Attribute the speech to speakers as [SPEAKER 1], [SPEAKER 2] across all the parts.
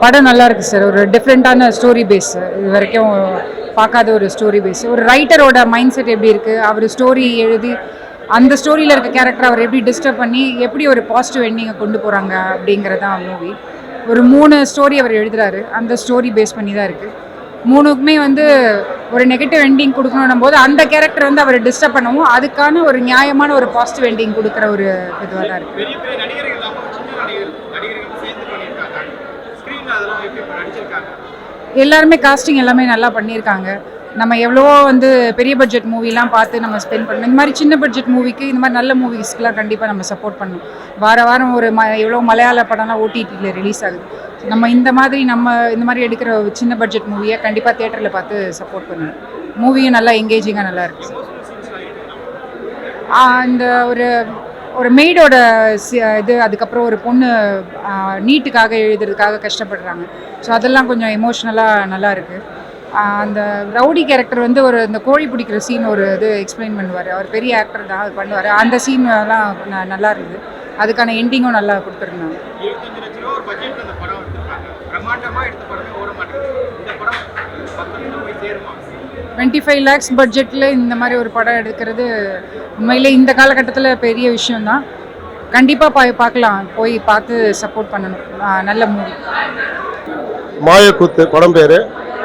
[SPEAKER 1] படம் நல்லா இருக்கு சார். ஒரு டிஃப்ரெண்ட்டான ஸ்டோரி பேஸ். இது வரைக்கும் பார்க்காத ஒரு ஸ்டோரி பேஸ். ஒரு ரைட்டரோட மைண்ட் செட் எப்படி இருக்குது, அவர் ஸ்டோரி எழுதி அந்த ஸ்டோரியில் இருக்க கேரக்டர் அவர் எப்படி டிஸ்டர்ப் பண்ணி எப்படி ஒரு பாசிட்டிவ் எண்டிங்கை கொண்டு போகிறாங்க அப்படிங்கிறது தான் மூவி. ஒரு 3 ஸ்டோரி அவர் எழுதுறாரு. அந்த ஸ்டோரி பேஸ் பண்ணி தான் இருக்குது. 3க்குமே ஒரு நெகட்டிவ் எண்டிங் கொடுக்கணும் போது அந்த கேரக்டர் அவர் டிஸ்டர்ப் பண்ணவும் அதுக்கான ஒரு நியாயமான ஒரு பாசிட்டிவ் எண்டிங் கொடுக்குற ஒரு இதுவாக தான் இருக்குது. எல்லாருமே காஸ்டிங் எல்லாமே நல்லா பண்ணியிருக்காங்க. நம்ம எவ்வளவோ பெரிய பட்ஜெட் மூவிலாம் பார்த்து நம்ம ஸ்பெண்ட் பண்ணணும். இந்த மாதிரி சின்ன பட்ஜெட் மூவிக்கு இந்த மாதிரி நல்ல மூவிஸ்க்குலாம் கண்டிப்பாக நம்ம சப்போர்ட் பண்ணணும். வாரம் ஒரு எவ்வளோ மலையாள படம்லாம் ஓடிடியில் ரிலீஸ் ஆகுது. நம்ம இந்த மாதிரி எடுக்கிற சின்ன பட்ஜெட் மூவியை கண்டிப்பாக தியேட்டரில் பார்த்து சப்போர்ட் பண்ணணும். மூவியும் நல்லா எங்கேஜிங்காக நல்லா இருக்குது சார். இந்த ஒரு மெய்டோட இது, அதுக்கப்புறம் ஒரு பொண்ணு நீட்டுக்காக எழுதுறதுக்காக கஷ்டப்படுறாங்க. ஸோ அதெல்லாம் கொஞ்சம் எமோஷ்னலாக நல்லா இருக்குது. அந்த ரவுடி கேரக்டர் இந்த கோழி பிடிக்கிற சீன் ஒரு இது எக்ஸ்பிளைன் பண்ணுவார். அவர் பெரிய ஆக்டர் தான், அது பண்ணுவார். அந்த சீன்லாம் நல்லா இருக்குது. அதுக்கான எண்டிங்கும் நல்லா கொடுத்துருந்தாங்க. 25 lakhs பட்ஜெட்டில் இந்த மாதிரி ஒரு படம் எடுக்கிறது உண்மையிலே இந்த காலகட்டத்தில் பெரிய விஷயம்தான். கண்டிப்பாக பார்க்கலாம், போய் பார்த்து சப்போர்ட் பண்ணணும். நல்ல மூவி.
[SPEAKER 2] மாயக்கூத்து படம் பேர்.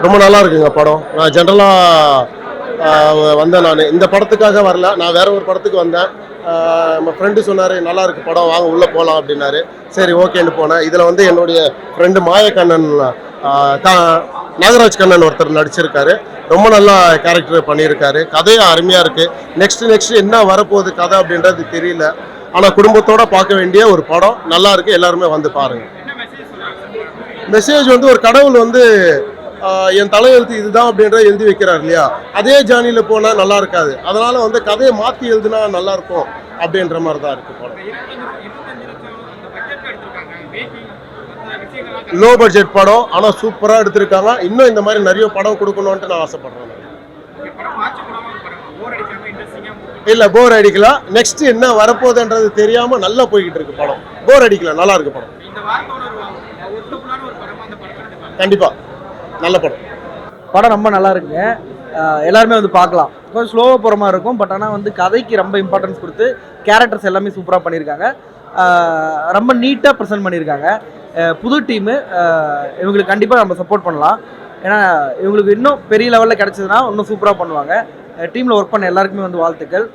[SPEAKER 2] ரொம்ப நல்லா இருக்குங்க படம். நான் ஜென்ரலாக வந்தேன். நான் இந்த படத்துக்காக வரல, நான் வேற ஒரு படத்துக்கு வந்தேன். நம்ம ஃப்ரெண்டு சொன்னார் நல்லா இருக்குது படம், வாங்க உள்ளே போகலாம் அப்படின்னாரு. சரி ஓகேன்னு போனேன். இதில் என்னுடைய ஃப்ரெண்டு மாயக்கண்ணன், நாகராஜ் கண்ணன் ஒருத்தர் நடிச்சிருக்காரு. ரொம்ப நல்லா கேரக்டர் பண்ணியிருக்காரு. கதையும் அருமையாக இருக்குது. நெக்ஸ்ட் என்ன வரப்போகுது கதை அப்படின்றது தெரியல. ஆனால் குடும்பத்தோடு பார்க்க வேண்டிய ஒரு படம். நல்லா இருக்குது, எல்லாருமே வந்து பாருங்கள். மெசேஜ் ஒரு கடவுள் என் தலையெழுத்து இதுதான் அப்படின்ற எழுதி வைக்கிறார் இல்லையா, அதே ஜானியில் போனால் நல்லா இருக்காது. அதனால் கதையை மாற்றி எழுதுனா நல்லா இருக்கும் அப்படின்ற மாதிரி தான் இருக்குது படம். லோ பட்ஜெட் படம், ஆனால் சூப்பராக எடுத்திருக்காங்க. இன்னும் இந்த மாதிரி நிறைய படம் கொடுக்கணும்ன்ட்டு நான் ஆசைப்படுறேன். இல்லை, போர் அடிக்கலாம். நெக்ஸ்ட் என்ன வரப்போகுதுன்றது தெரியாமல் நல்லா போய்கிட்டு இருக்கு படம். போர் அடிக்கலாம், நல்லா இருக்கு படம். கண்டிப்பாக நல்ல
[SPEAKER 3] படம் ரொம்ப நல்லா இருக்குங்க. எல்லாருமே பார்க்கலாம். கொஞ்சம் ஸ்லோவாக போகிற மாதிரி இருக்கும். பட் ஆனால் கதைக்கு ரொம்ப இம்பார்ட்டன்ஸ் கொடுத்து கேரக்டர்ஸ் எல்லாமே சூப்பராக பண்ணியிருக்காங்க. ரொம்ப நீட்டாக ப்ரெசென்ட் பண்ணியிருக்காங்க. புது டீமு, இவங்களுக்கு கண்டிப்பாக நம்ம சப்போர்ட் பண்ணலாம். ஏன்னா இவங்களுக்கு இன்னும் பெரிய லெவலில் கிடச்சதுன்னா இன்னும் சூப்பராக பண்ணுவாங்க. டீமில் ஒர்க் பண்ண எல்லாருக்குமே வாழ்த்துக்கள்.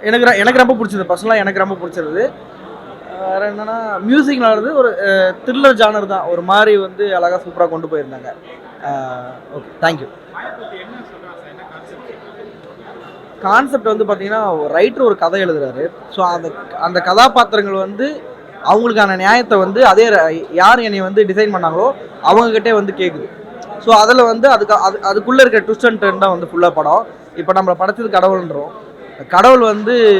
[SPEAKER 3] எனக்கு ரொம்ப பிடிச்சது, பர்சனலாக எனக்கு ரொம்ப பிடிச்சிருது. வேறு என்னென்னா மியூசிக் நடந்தது ஒரு த்ரில்லர் ஜானர் தான். ஒரு மாதிரி அழகாக சூப்பராக கொண்டு போயிருந்தாங்க. Okay, thank you. கான்செப்ட் பார்த்தீங்கன்னா ரைட்டர் ஒரு கதை எழுதுறாரு. ஸோ அந்த கதாபாத்திரங்கள் அவங்களுக்கான நியாயத்தை அதே யார் என்னை டிசைன் பண்ணாங்களோ அவங்ககிட்டே கேட்குது. ஸோ அதில் அதுக்குள்ளே இருக்க ட்விஸ்ட் அண்ட் டர்ன் தான் ஃபுல்லாக படம். இப்போ நம்மளை படைச்சது கடவுள்ன்றோம். கடவுள்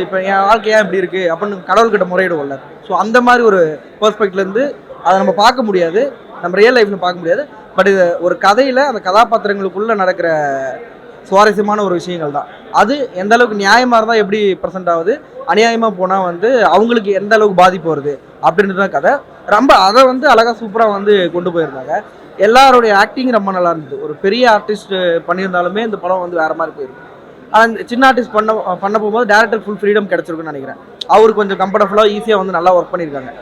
[SPEAKER 3] இப்போ என் வாழ்க்கை ஏன் இப்படி இருக்குது அப்படின்னு கடவுள்கிட்ட முறையிடுவோம்ல. ஸோ அந்த மாதிரி ஒரு பெர்ஸ்பெக்ட்லேருந்து அதை நம்ம பார்க்க முடியாது, நம்ம ரியல் லைஃப்பில் பார்க்க முடியாது. பட் இது ஒரு கதையில் அந்த கதாபாத்திரங்களுக்குள்ளே நடக்கிற சுவாரஸ்யமான ஒரு விஷயங்கள் தான். அது எந்த அளவுக்கு நியாயமாக இருந்தால் எப்படி ப்ரெசென்ட் ஆகுது, அநியாயமாக போனால் அவங்களுக்கு எந்த அளவுக்கு பாதிப்பு வருது அப்படின்றது தான் கதை. ரொம்ப அதை அழகாக சூப்பராக கொண்டு போயிருந்தாங்க. எல்லாருடைய ஆக்டிங் ரொம்ப நல்லா இருந்தது. ஒரு பெரிய ஆர்டிஸ்ட் பண்ணியிருந்தாலுமே இந்த படம் வேறு மாதிரி போயிருக்கும். ஆனால் சின்ன ஆர்டிஸ்ட் பண்ண போகும்போது டேரக்டர் ஃபுல் ஃப்ரீடம் கிடச்சிருக்குன்னு நினைக்கிறேன். அவருக்கு கொஞ்சம் கம்ஃபர்டபுளாக ஈஸியாக நல்லா ஒர்க் பண்ணியிருக்காங்க.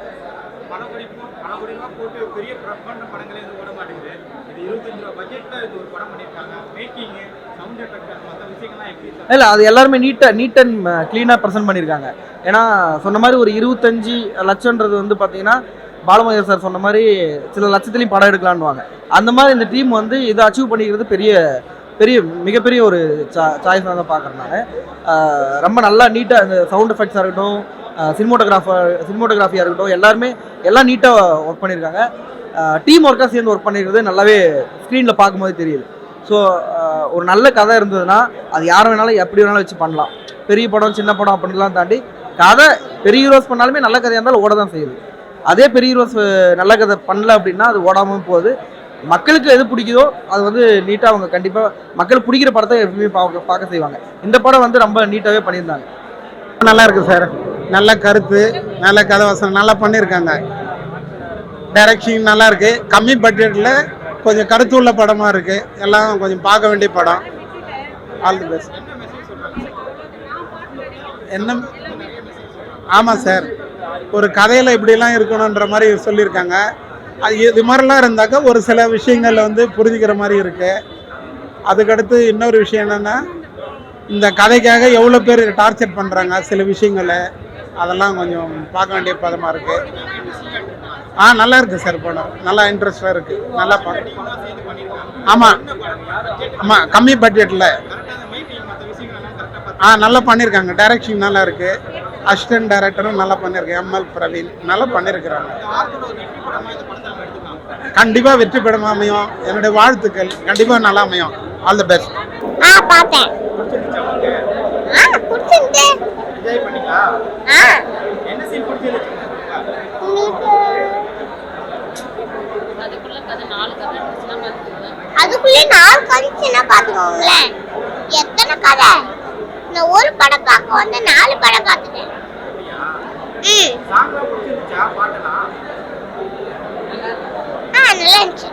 [SPEAKER 3] இல்லை, அது எல்லாருமே நீட் அண்ட் க்ளீனாக ப்ரெசென்ட் பண்ணியிருக்காங்க. ஏன்னா சொன்ன மாதிரி ஒரு 25 லட்சம்ன்றது பார்த்தீங்கன்னா பாலமகேஷ் சார் சொன்ன மாதிரி சில லட்சத்துலேயும் படம் எடுக்கலான்னுவாங்க. அந்த மாதிரி இந்த டீம் இதை அச்சீவ் பண்ணிக்கிறது மிகப்பெரிய ஒரு சாய்ஸ் தான் பார்க்குறேன் நான். ரொம்ப நல்லா நீட்டாக அந்த சவுண்ட் எஃபெக்ட்ஸாக இருக்கட்டும், சினிமோட்டோகிராஃபியாக இருக்கட்டும், எல்லாம் நீட்டாக ஒர்க் பண்ணியிருக்காங்க. டீம் ஒர்க்காக சேர்ந்து ஒர்க் பண்ணிக்கிறது நல்லாவே ஸ்க்ரீனில் பார்க்கும்போது தெரியுது. ஸோ ஒரு நல்ல கதை இருந்ததுன்னா அது யார் வேணாலும் எப்படி வேணாலும் வச்சு பண்ணலாம். பெரிய படம் சின்ன படம் அப்படின்லாம் தாண்டி கதை பெரிய ஹீரோஸ் பண்ணாலுமே நல்ல கதையாக இருந்தாலும் ஓட தான் செய்யுது. அதே பெரிய ஹீரோஸ் நல்ல கதை பண்ணல அப்படின்னா அது ஓடாமல் போகுது. மக்களுக்கு எது பிடிக்குதோ அது நீட்டாக அவங்க கண்டிப்பாக மக்களுக்கு பிடிக்கிற படத்தை எப்பவுமே பார்க்க செய்வாங்க. இந்த படம் ரொம்ப நீட்டாகவே பண்ணியிருந்தாங்க.
[SPEAKER 4] நல்லா இருக்குது சார். நல்ல கருத்து, நல்ல கதை வசனம் நல்லா பண்ணியிருக்காங்க. டைரக்ஷன் நல்லா இருக்கு. கம்மி பட்ஜெட்டில் கொஞ்சம் கருத்துள்ள படமாக இருக்கு. எல்லாம் கொஞ்சம் பார்க்க வேண்டிய படம். All the best. என்ன? ஆமாம் சார், ஒரு கதையில் இப்படிலாம் இருக்கணுன்ற மாதிரி சொல்லியிருக்காங்க. அது இது மாதிரிலாம் இருந்தாக்கா ஒரு சில விஷயங்கள் வந்து புரிஞ்சுக்கிற மாதிரி இருக்கு. அதுக்கடுத்து இன்னொரு விஷயம் என்னென்னா, இந்த கதைக்காக எவ்வளோ பேர் டார்ச்சர் பண்ணுறாங்க சில விஷயங்களை, அதெல்லாம் கொஞ்சம் பார்க்க வேண்டிய பதமாக இருக்குது. நல்லா இருக்குது சார் படம். நல்லா இன்ட்ரெஸ்டாக இருக்குது. நல்லா பார்க்க. ஆமாம் ஆமாம், கம்மி பட்ஜெட்டில் நல்லா பண்ணியிருக்காங்க. டைரக்ஷன் நல்லா இருக்குது. அசிஸ்டன்ட் டைரக்டரும் நல்லா பண்ணியிருக்கேன். எம்எல் பிரவீன் நல்லா பண்ணியிருக்கிறாங்க. கண்டிப்பாக வெற்றி படம் அமையும். என்னுடைய வாழ்த்துக்கள். கண்டிப்பாக நல்லா அமையும். All the best.
[SPEAKER 5] பார்த்தேன். பிடிச்சிருந்தே. அதுக்குள்ளே 4 கதைச்சுன்னா பாத்துக்கோங்களேன். எத்தனை கதை? நான் ஒரு படம் பார்க்க வந்து 4 படம் பார்த்துட்டேன். நல்லா இருந்துச்சு.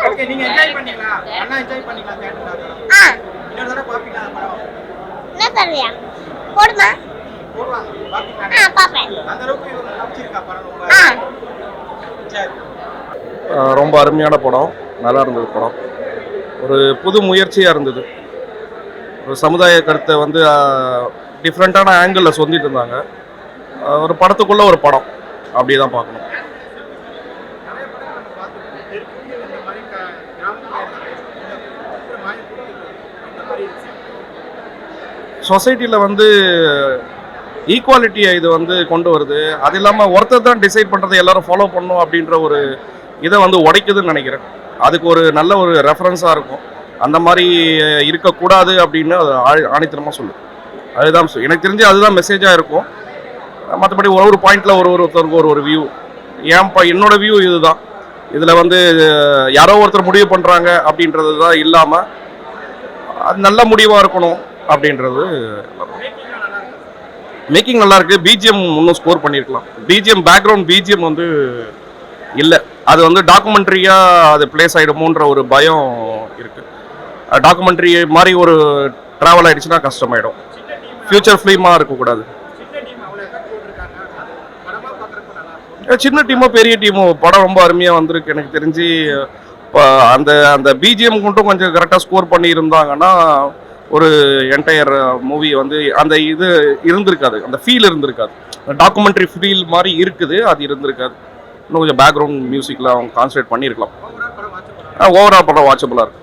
[SPEAKER 6] ஓகே, நீங்க என்ஜாய் பண்ணீங்களா? அண்ணா என்ஜாய் பண்ணீங்களா தியேட்டர்ல? இன்னொரு தடவை பாப்பீங்களா படம்?
[SPEAKER 5] என்ன தரலையா? போடுமா?
[SPEAKER 6] போடுவாங்க. பாப்பீங்களா?
[SPEAKER 5] பாப்பேன்.
[SPEAKER 6] அந்த அளவுக்கு பிடிச்சிருக்கா படம் ரொம்ப? சரி.
[SPEAKER 7] ரொம்ப அருமையான படம். நல்லா இருந்தது படம். ஒரு புது முயற்சியாக இருந்தது. ஒரு சமுதாய கருத்தை வந்து டிஃப்ரெண்ட்டான ஆங்கிளில் சொல்லிட்டு இருந்தாங்க. ஒரு படத்துக்குள்ளே ஒரு படம் அப்படி தான் பார்க்கணும். சொசைட்டியில் வந்து ஈக்குவாலிட்டியை இது வந்து கொண்டு வருது. அது இல்லாமல் ஒருத்தர் தான் டிசைட் பண்ணுறதை எல்லாரும் ஃபாலோ பண்ணணும் அப்படின்ற ஒரு இதை வந்து உடைக்குதுன்னு நினைக்கிறேன். அதுக்கு ஒரு நல்ல ஒரு ரெஃபரன்ஸாக இருக்கும். அந்த மாதிரி இருக்கக்கூடாது அப்படின்னு அது ஆணித்தனமாக சொல்லும். அதுதான் எனக்கு தெரிஞ்சு அதுதான் மெசேஜாக இருக்கும். மற்றபடி ஒரு பாயிண்டில் ஒருத்தருக்கு ஒரு வியூ. என்னோட வியூ இதுதான். இதில் வந்து யாரோ ஒருத்தர் முடிவு பண்ணுறாங்க அப்படின்றது தான் இல்லாமல் அது நல்ல முடிவாக இருக்கணும் அப்படின்றது. மேக்கிங் நல்லா இருக்கு. பிஜிஎம் இன்னும் ஸ்கோர் பண்ணியிருக்கலாம். பிஜிஎம் பேக்ரவுண்ட் பிஜிஎம் வந்து இல்லை. அது வந்து டாக்குமெண்ட்ரியாக அது பிளேஸ் ஆகிடுமோன்ற ஒரு பயம் இருக்குது. டாக்குமெண்ட்ரி மாதிரி ஒரு ட்ராவல் ஆகிடுச்சுன்னா கஷ்டமாயிடும். ஃபியூச்சர் ஃபிலிமாக இருக்கக்கூடாது. சின்ன டீமோ பெரிய டீமோ படம் ரொம்ப அருமையாக வந்திருக்கு. எனக்கு தெரிஞ்சு அந்த அந்த பிஜிஎம் மட்டும் கொஞ்சம் கரெக்டாக ஸ்கோர் பண்ணி இருந்தாங்கன்னா ஒரு என்டையர் மூவி வந்து அந்த இது இருந்திருக்காது. அந்த ஃபீல் இருந்திருக்காது. டாக்குமெண்ட்ரி ஃபீல் மாதிரி இருக்குது, அது இருந்திருக்காது. இன்னும் கொஞ்சம் பேக்ரவுண்ட் மியூசிக்கில் அவங்க கான்சன்ட்ரேட் பண்ணியிருக்கலாம். ஓவரால் படம் வாட்சபுளாக இருக்குது.